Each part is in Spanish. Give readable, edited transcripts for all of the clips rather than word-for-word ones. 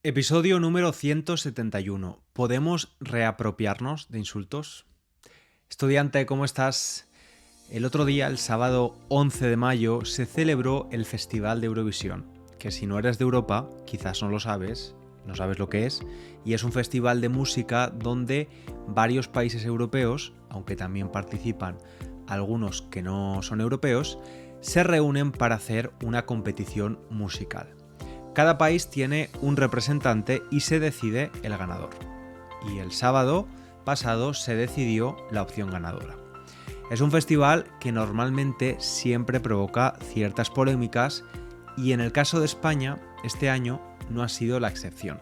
Episodio número 171. ¿Podemos reapropiarnos de insultos? Estudiante, ¿cómo estás? El otro día, el sábado 11 de mayo, se celebró el Festival de Eurovisión, que si no eres de Europa, quizás no lo sabes, no sabes lo que es, y es un festival de música donde varios países europeos, aunque también participan algunos que no son europeos, se reúnen para hacer una competición musical. Cada país tiene un representante y se decide el ganador. Y el sábado pasado se decidió la opción ganadora. Es un festival que normalmente siempre provoca ciertas polémicas y en el caso de España, este año no ha sido la excepción.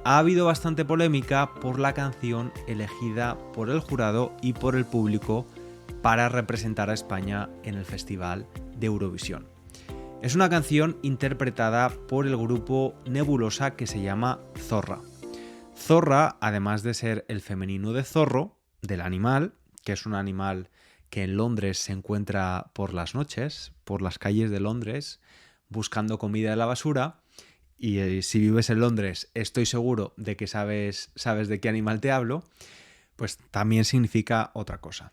Ha habido bastante polémica por la canción elegida por el jurado y por el público para representar a España en el Festival de Eurovisión. Es una canción interpretada por el grupo Nebulosa que se llama Zorra. Zorra, además de ser el femenino de zorro, del animal, que es un animal que en Londres se encuentra por las noches, por las calles de Londres, buscando comida de la basura, y si vives en Londres estoy seguro de que sabes de qué animal te hablo, pues también significa otra cosa.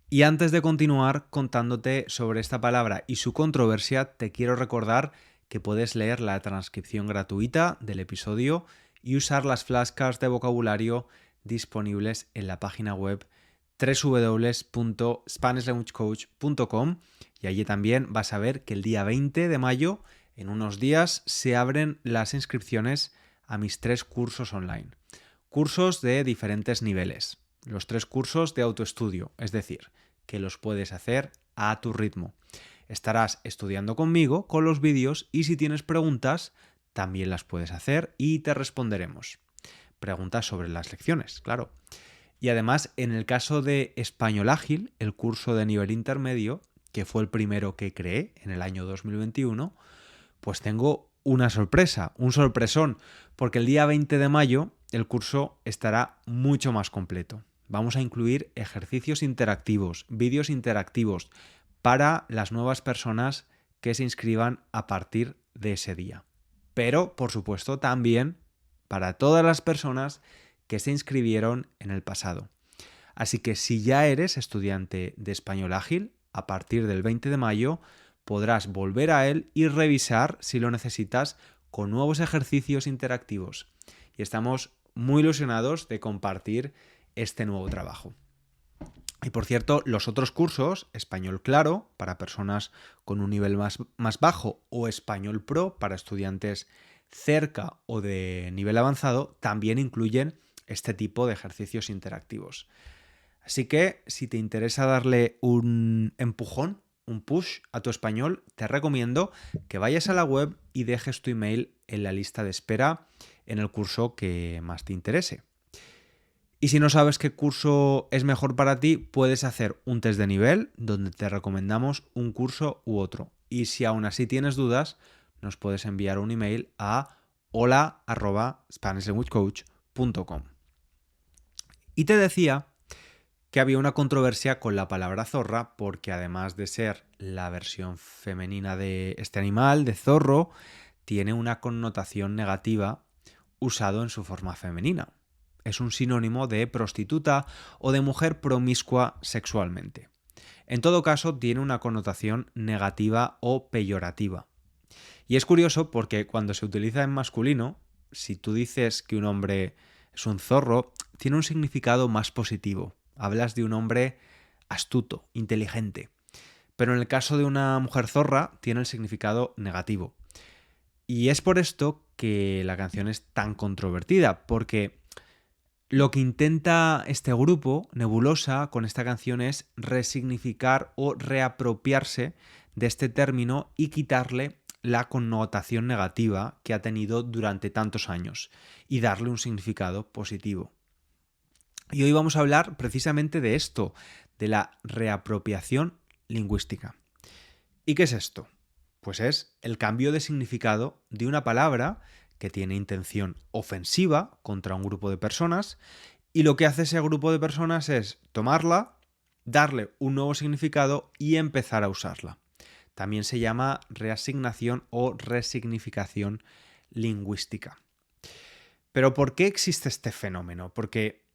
Y antes de continuar contándote sobre esta palabra y su controversia, te quiero recordar que puedes leer la transcripción gratuita del episodio y usar las flashcards de vocabulario disponibles en la página web www.spanishlanguagecoach.com y allí también vas a ver que el día 20 de mayo, en unos días, se abren las inscripciones a mis 3 cursos online. Cursos de diferentes niveles. Los 3 cursos de autoestudio, es decir, que los puedes hacer a tu ritmo. Estarás estudiando conmigo con los vídeos y si tienes preguntas, también las puedes hacer y te responderemos. Preguntas sobre las lecciones, claro. Y además, en el caso de Español Ágil, el curso de nivel intermedio, que fue el primero que creé en el año 2021, pues tengo una sorpresa, un sorpresón, porque el día 20 de mayo el curso estará mucho más completo. Vamos a incluir ejercicios interactivos, vídeos interactivos para las nuevas personas que se inscriban a partir de ese día. Pero, por supuesto, también para todas las personas que se inscribieron en el pasado. Así que si ya eres estudiante de Español Ágil, a partir del 20 de mayo podrás volver a él y revisar si lo necesitas con nuevos ejercicios interactivos. Y estamos muy ilusionados de compartir este nuevo trabajo. Y por cierto, los otros cursos, Español Claro, para personas con un nivel más bajo, o Español Pro, para estudiantes cerca o de nivel avanzado, también incluyen este tipo de ejercicios interactivos. Así que si te interesa darle un empujón, un push a tu español, te recomiendo que vayas a la web y dejes tu email en la lista de espera en el curso que más te interese. Y si no sabes qué curso es mejor para ti, puedes hacer un test de nivel donde te recomendamos un curso u otro. Y si aún así tienes dudas, nos puedes enviar un email a hola@spanishlanguagecoach.com. Y te decía que había una controversia con la palabra zorra porque además de ser la versión femenina de este animal, de zorro, tiene una connotación negativa usado en su forma femenina. Es un sinónimo de prostituta o de mujer promiscua sexualmente. En todo caso, tiene una connotación negativa o peyorativa. Y es curioso porque cuando se utiliza en masculino, si tú dices que un hombre es un zorro, tiene un significado más positivo. Hablas de un hombre astuto, inteligente. Pero en el caso de una mujer zorra, tiene el significado negativo. Y es por esto que la canción es tan controvertida, porque lo que intenta este grupo, Nebulosa, con esta canción es resignificar o reapropiarse de este término y quitarle la connotación negativa que ha tenido durante tantos años y darle un significado positivo. Y hoy vamos a hablar precisamente de esto, de la reapropiación lingüística. ¿Y qué es esto? Pues es el cambio de significado de una palabra que tiene intención ofensiva contra un grupo de personas y lo que hace ese grupo de personas es tomarla, darle un nuevo significado y empezar a usarla. También se llama reasignación o resignificación lingüística. Pero ¿por qué existe este fenómeno? Porque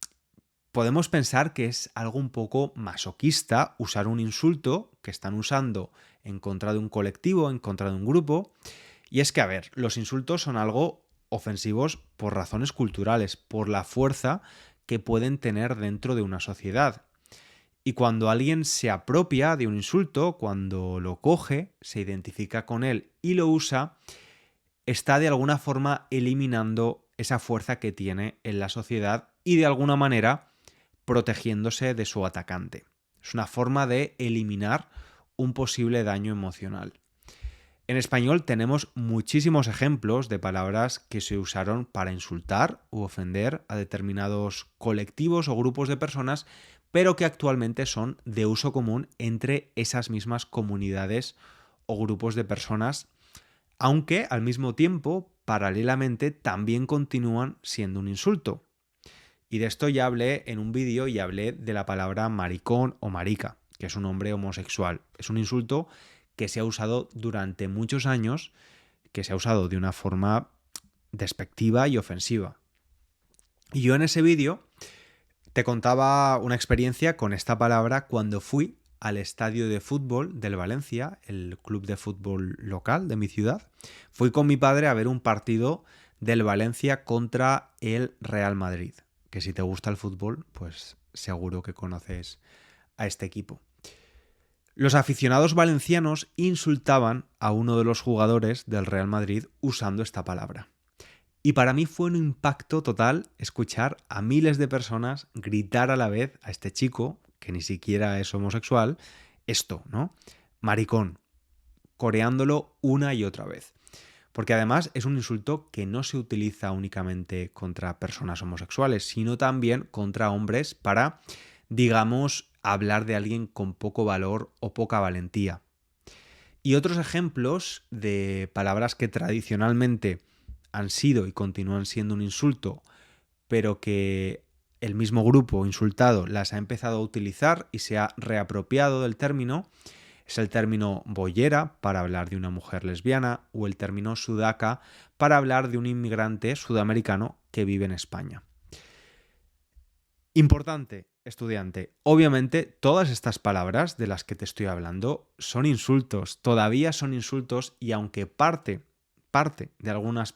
podemos pensar que es algo un poco masoquista usar un insulto que están usando en contra de un colectivo, en contra de un grupo. Y es que, a ver, los insultos son algo ofensivos por razones culturales, por la fuerza que pueden tener dentro de una sociedad. Y cuando alguien se apropia de un insulto, cuando lo coge, se identifica con él y lo usa, está de alguna forma eliminando esa fuerza que tiene en la sociedad y de alguna manera protegiéndose de su atacante. Es una forma de eliminar un posible daño emocional. En español tenemos muchísimos ejemplos de palabras que se usaron para insultar u ofender a determinados colectivos o grupos de personas, pero que actualmente son de uso común entre esas mismas comunidades o grupos de personas, aunque al mismo tiempo, paralelamente, también continúan siendo un insulto. Y de esto ya hablé en un vídeo y hablé de la palabra maricón o marica, que es un hombre homosexual. Es un insulto que se ha usado durante muchos años, que se ha usado de una forma despectiva y ofensiva. Y yo en ese vídeo te contaba una experiencia con esta palabra cuando fui al estadio de fútbol del Valencia, el club de fútbol local de mi ciudad. Fui con mi padre a ver un partido del Valencia contra el Real Madrid, que si te gusta el fútbol, pues seguro que conoces a este equipo. Los aficionados valencianos insultaban a uno de los jugadores del Real Madrid usando esta palabra. Y para mí fue un impacto total escuchar a miles de personas gritar a la vez a este chico, que ni siquiera es homosexual, esto, ¿no? Maricón, coreándolo una y otra vez. Porque además es un insulto que no se utiliza únicamente contra personas homosexuales, sino también contra hombres para, digamos, hablar de alguien con poco valor o poca valentía. Y otros ejemplos de palabras que tradicionalmente han sido y continúan siendo un insulto, pero que el mismo grupo insultado las ha empezado a utilizar y se ha reapropiado del término, es el término boyera para hablar de una mujer lesbiana o el término sudaca para hablar de un inmigrante sudamericano que vive en España. Importante, estudiante, obviamente todas estas palabras de las que te estoy hablando son insultos, todavía son insultos, y aunque parte de algunas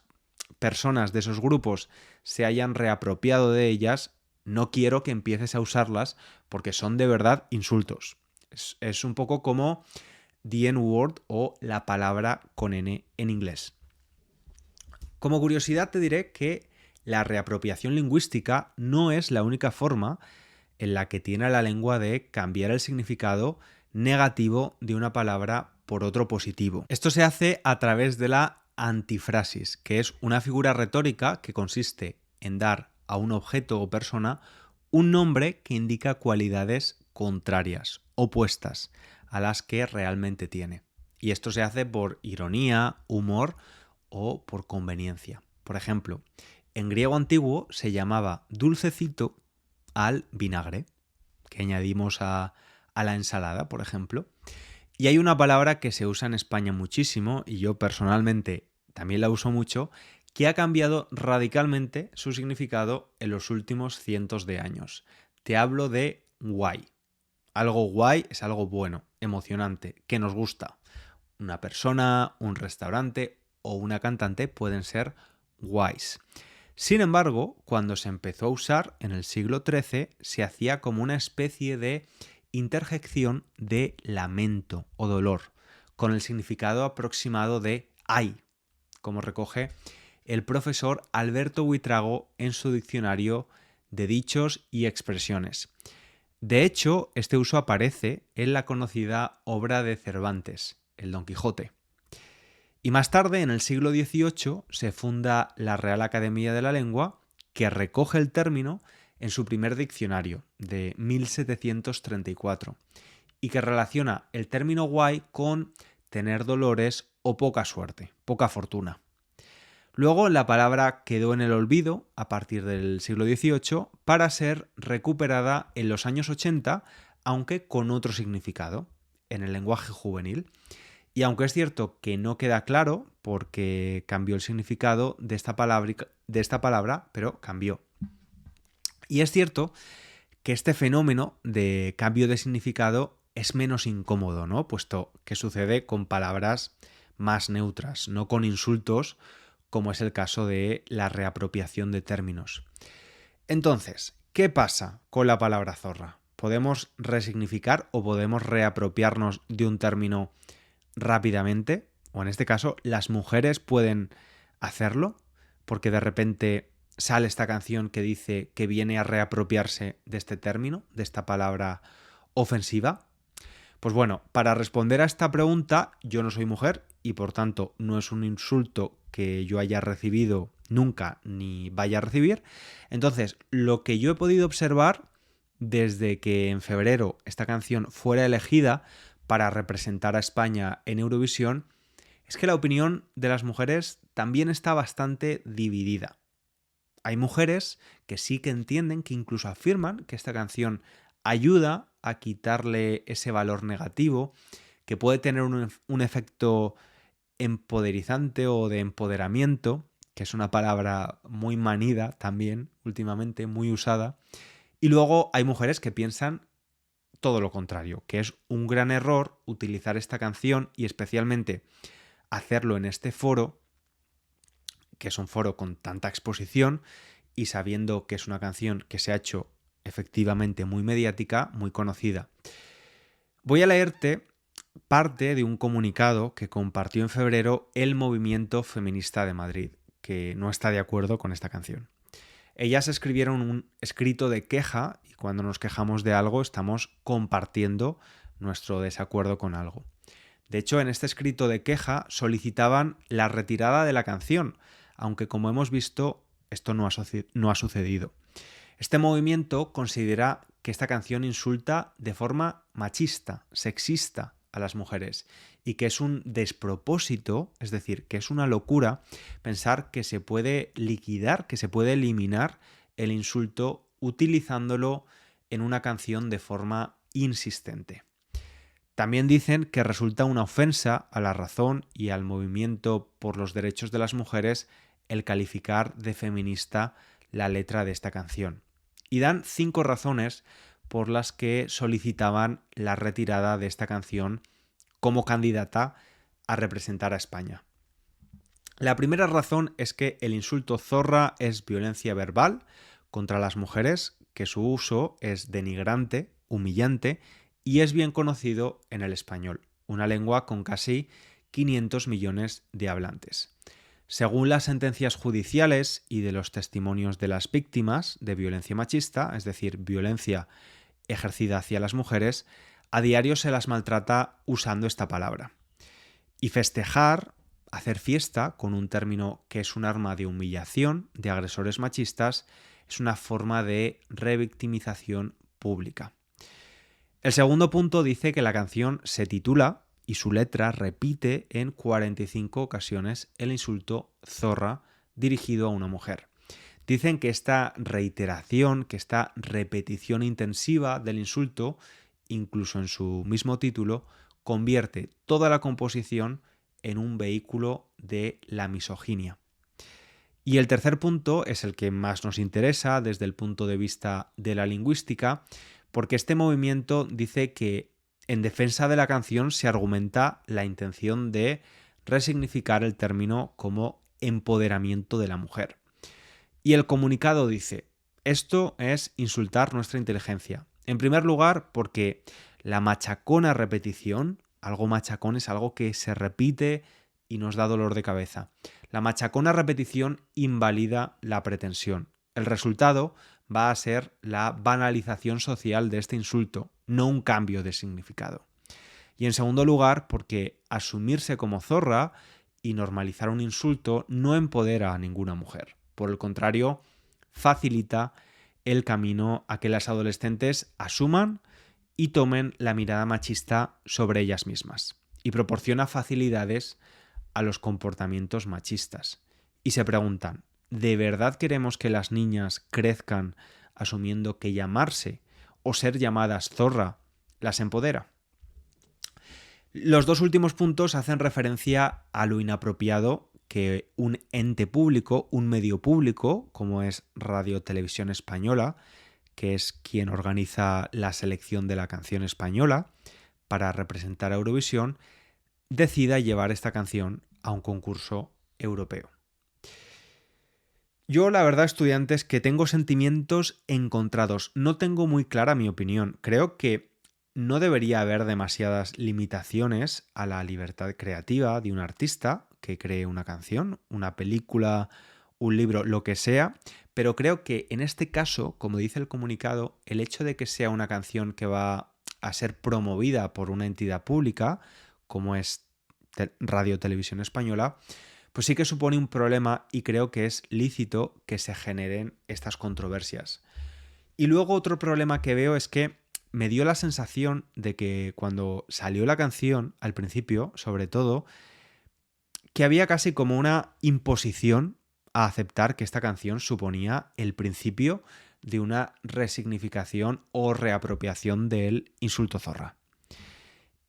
personas de esos grupos se hayan reapropiado de ellas, no quiero que empieces a usarlas porque son de verdad insultos. Es un poco como the N-word o la palabra con N en inglés. Como curiosidad te diré que la reapropiación lingüística no es la única forma en la que tiene la lengua de cambiar el significado negativo de una palabra por otro positivo. Esto se hace a través de la antifrasis, que es una figura retórica que consiste en dar a un objeto o persona un nombre que indica cualidades contrarias, opuestas a las que realmente tiene. Y esto se hace por ironía, humor o por conveniencia. Por ejemplo, en griego antiguo se llamaba dulcecito al vinagre, que añadimos a la ensalada, por ejemplo. Y hay una palabra que se usa en España muchísimo, y yo personalmente también la uso mucho, que ha cambiado radicalmente su significado en los últimos cientos de años. Te hablo de guay. Algo guay es algo bueno, emocionante, que nos gusta. Una persona, un restaurante o una cantante pueden ser guays. Sin embargo, cuando se empezó a usar en el siglo XIII, se hacía como una especie de interjección de lamento o dolor, con el significado aproximado de ay, como recoge el profesor Alberto Buitrago en su diccionario de dichos y expresiones. De hecho, este uso aparece en la conocida obra de Cervantes, el Don Quijote. Y más tarde, en el siglo XVIII, se funda la Real Academia de la Lengua, que recoge el término en su primer diccionario, de 1734, y que relaciona el término guay con tener dolores o poca suerte, poca fortuna. Luego la palabra quedó en el olvido a partir del siglo XVIII para ser recuperada en los años 80, aunque con otro significado, en el lenguaje juvenil. Y aunque es cierto que no queda claro porque cambió el significado de esta palabra, pero cambió. Y es cierto que este fenómeno de cambio de significado es menos incómodo, ¿no? Puesto que sucede con palabras más neutras, no con insultos, como es el caso de la reapropiación de términos. Entonces, ¿qué pasa con la palabra zorra? ¿Podemos resignificar o podemos reapropiarnos de un término rápidamente? O en este caso, ¿las mujeres pueden hacerlo? Porque de repente sale esta canción que dice que viene a reapropiarse de este término, de esta palabra ofensiva. Pues bueno, para responder a esta pregunta, yo no soy mujer y por tanto no es un insulto que yo haya recibido nunca ni vaya a recibir. Entonces, lo que yo he podido observar desde que en febrero esta canción fuera elegida para representar a España en Eurovisión es que la opinión de las mujeres también está bastante dividida. Hay mujeres que sí que entienden, que incluso afirman que esta canción ayuda a quitarle ese valor negativo, que puede tener un efecto empoderizante o de empoderamiento, que es una palabra muy manida también últimamente, muy usada. Y luego hay mujeres que piensan todo lo contrario, que es un gran error utilizar esta canción y especialmente hacerlo en este foro, que es un foro con tanta exposición y sabiendo que es una canción que se ha hecho efectivamente muy mediática, muy conocida. Voy a leerte parte de un comunicado que compartió en febrero el Movimiento Feminista de Madrid, que no está de acuerdo con esta canción. Ellas escribieron un escrito de queja y cuando nos quejamos de algo estamos compartiendo nuestro desacuerdo con algo. De hecho, en este escrito de queja solicitaban la retirada de la canción, aunque como hemos visto, esto no ha sucedido. Este movimiento considera que esta canción insulta de forma machista, sexista a las mujeres y que es un despropósito, es decir, que es una locura pensar que se puede liquidar, que se puede eliminar el insulto utilizándolo en una canción de forma insistente. También dicen que resulta una ofensa a la razón y al movimiento por los derechos de las mujeres el calificar de feminista la letra de esta canción. Y dan 5 razones por las que solicitaban la retirada de esta canción como candidata a representar a España. La primera razón es que el insulto zorra es violencia verbal contra las mujeres, que su uso es denigrante, humillante y es bien conocido en el español, una lengua con casi 500 millones de hablantes. Según las sentencias judiciales y de los testimonios de las víctimas de violencia machista, es decir, violencia ejercida hacia las mujeres, a diario se las maltrata usando esta palabra. Y festejar, hacer fiesta con un término que es un arma de humillación de agresores machistas, es una forma de revictimización pública. El segundo punto dice que la canción se titula y su letra repite en 45 ocasiones el insulto zorra dirigido a una mujer. Dicen que esta reiteración, que esta repetición intensiva del insulto, incluso en su mismo título, convierte toda la composición en un vehículo de la misoginia. Y el tercer punto es el que más nos interesa desde el punto de vista de la lingüística, porque este movimiento dice que en defensa de la canción se argumenta la intención de resignificar el término como empoderamiento de la mujer. Y el comunicado dice, esto es insultar nuestra inteligencia. En primer lugar, porque la machacona repetición, algo machacón es algo que se repite y nos da dolor de cabeza. La machacona repetición invalida la pretensión. El resultado va a ser la banalización social de este insulto, no un cambio de significado. Y en segundo lugar, porque asumirse como zorra y normalizar un insulto no empodera a ninguna mujer. Por el contrario, facilita el camino a que las adolescentes asuman y tomen la mirada machista sobre ellas mismas. Y proporciona facilidades a los comportamientos machistas. Y se preguntan, ¿de verdad queremos que las niñas crezcan asumiendo que llamarse o ser llamadas zorra las empodera? Los dos últimos puntos hacen referencia a lo inapropiado que un ente público, un medio público, como es Radio Televisión Española, que es quien organiza la selección de la canción española para representar a Eurovisión, decida llevar esta canción a un concurso europeo. Yo, la verdad, estudiantes, que tengo sentimientos encontrados. No tengo muy clara mi opinión. Creo que no debería haber demasiadas limitaciones a la libertad creativa de un artista que cree una canción, una película, un libro, lo que sea, pero creo que en este caso, como dice el comunicado, el hecho de que sea una canción que va a ser promovida por una entidad pública, como es Radio Televisión Española, pues sí que supone un problema y creo que es lícito que se generen estas controversias. Y luego otro problema que veo es que me dio la sensación de que cuando salió la canción, al principio, sobre todo, que había casi como una imposición a aceptar que esta canción suponía el principio de una resignificación o reapropiación del insulto zorra.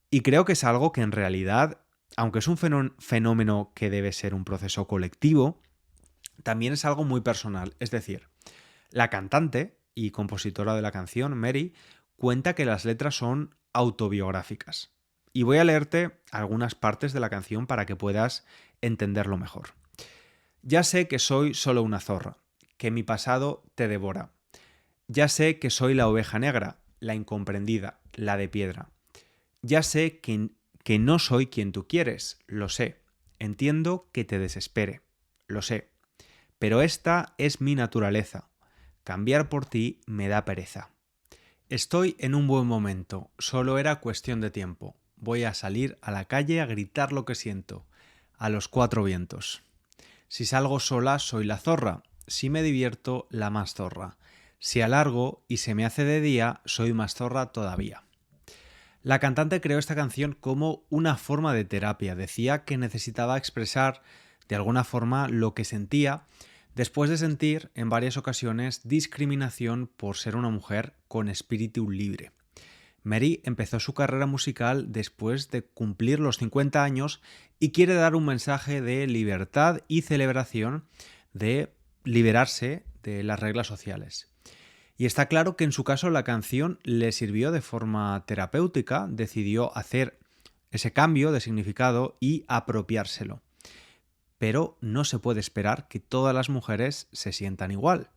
Y creo que es algo que en realidad, aunque es un fenómeno que debe ser un proceso colectivo, también es algo muy personal. Es decir, la cantante y compositora de la canción, Mary, cuenta que las letras son autobiográficas. Y voy a leerte algunas partes de la canción para que puedas entenderlo mejor. Ya sé que soy solo una zorra, que mi pasado te devora. Ya sé que soy la oveja negra, la incomprendida, la de piedra. Ya sé que no soy quien tú quieres, lo sé. Entiendo que te desespere, lo sé. Pero esta es mi naturaleza. Cambiar por ti me da pereza. Estoy en un buen momento, solo era cuestión de tiempo. Voy a salir a la calle a gritar lo que siento, a los cuatro vientos. Si salgo sola, soy la zorra. Si me divierto, la más zorra. Si alargo y se me hace de día, soy más zorra todavía. La cantante creó esta canción como una forma de terapia. Decía que necesitaba expresar de alguna forma lo que sentía después de sentir en varias ocasiones discriminación por ser una mujer con espíritu libre. Mary empezó su carrera musical después de cumplir los 50 años y quiere dar un mensaje de libertad y celebración, de liberarse de las reglas sociales. Y está claro que en su caso la canción le sirvió de forma terapéutica, decidió hacer ese cambio de significado y apropiárselo. Pero no se puede esperar que todas las mujeres se sientan igual.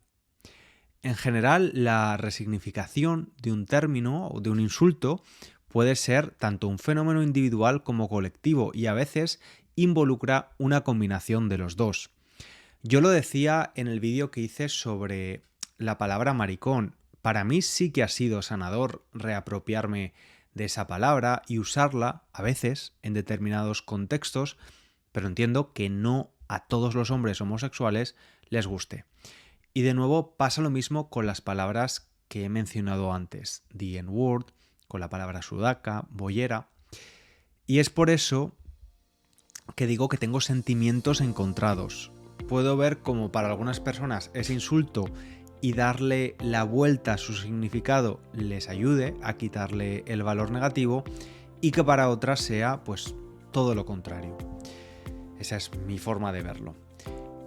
En general, la resignificación de un término o de un insulto puede ser tanto un fenómeno individual como colectivo y a veces involucra una combinación de los dos. Yo lo decía en el vídeo que hice sobre la palabra maricón. Para mí sí que ha sido sanador reapropiarme de esa palabra y usarla a veces en determinados contextos, pero entiendo que no a todos los hombres homosexuales les guste. Y de nuevo pasa lo mismo con las palabras que he mencionado antes, the N-word, con la palabra sudaca, boyera. Y es por eso que digo que tengo sentimientos encontrados. Puedo ver cómo para algunas personas ese insulto y darle la vuelta a su significado les ayude a quitarle el valor negativo y que para otras sea pues todo lo contrario. Esa es mi forma de verlo.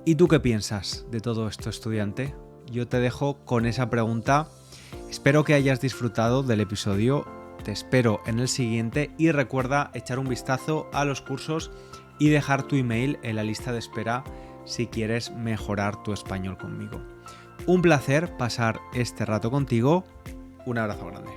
¿Y tú qué piensas de todo esto, estudiante? Yo te dejo con esa pregunta. Espero que hayas disfrutado del episodio. Te espero en el siguiente y recuerda echar un vistazo a los cursos y dejar tu email en la lista de espera si quieres mejorar tu español conmigo. Un placer pasar este rato contigo. Un abrazo grande.